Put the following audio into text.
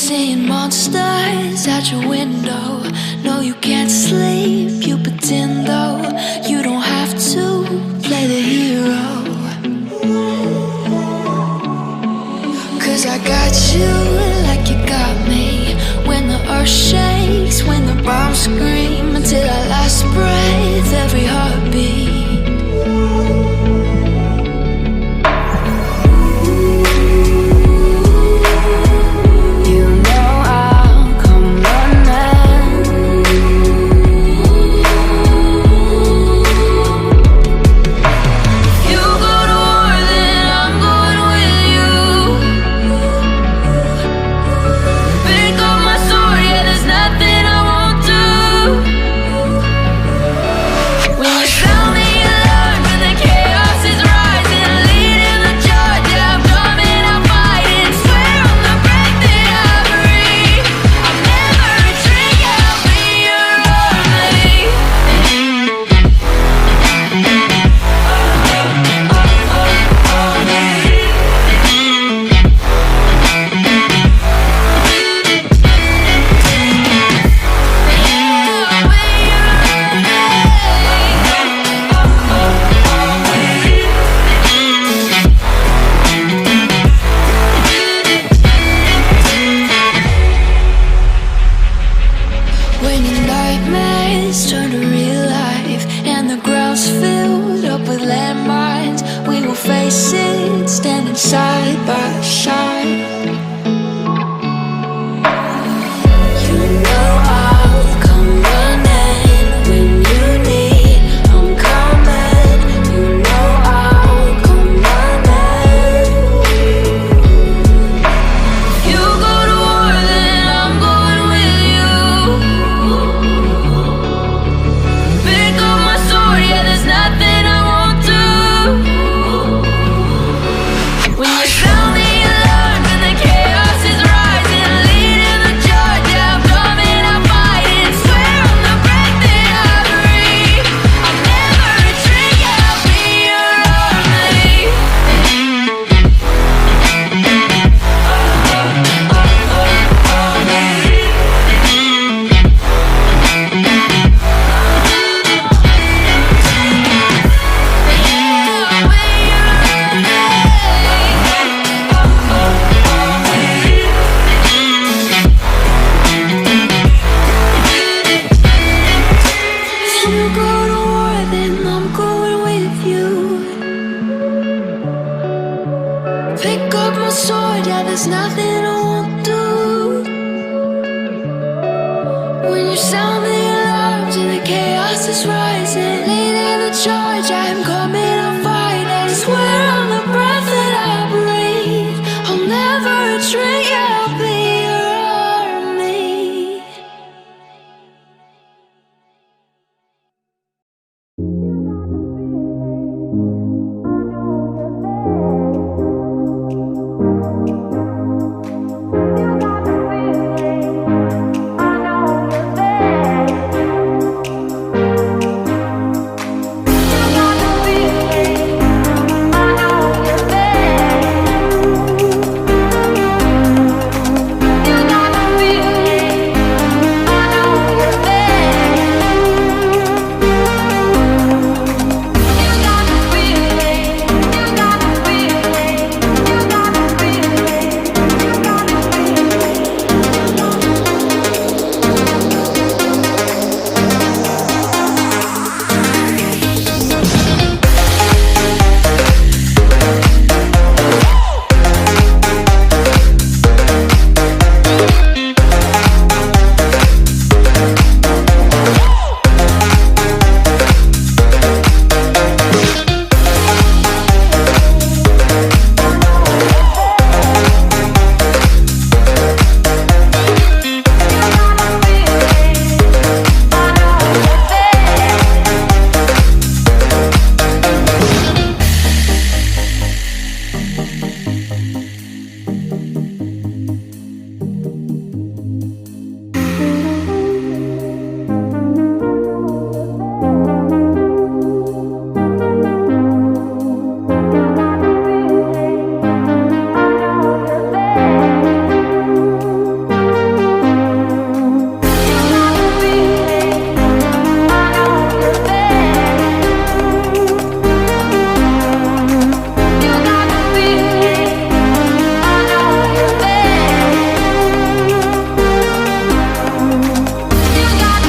seeing monsters at your window. No, you can't sleep, you pretend though. You don't have to play the hero. Cause I got you like you got me. When the earth shakes, when the bombs scream, until our last breath, every heartbeat. Charge, I'm coming, I'll fight. I swear on the breath that I breathe, I'll never retreat.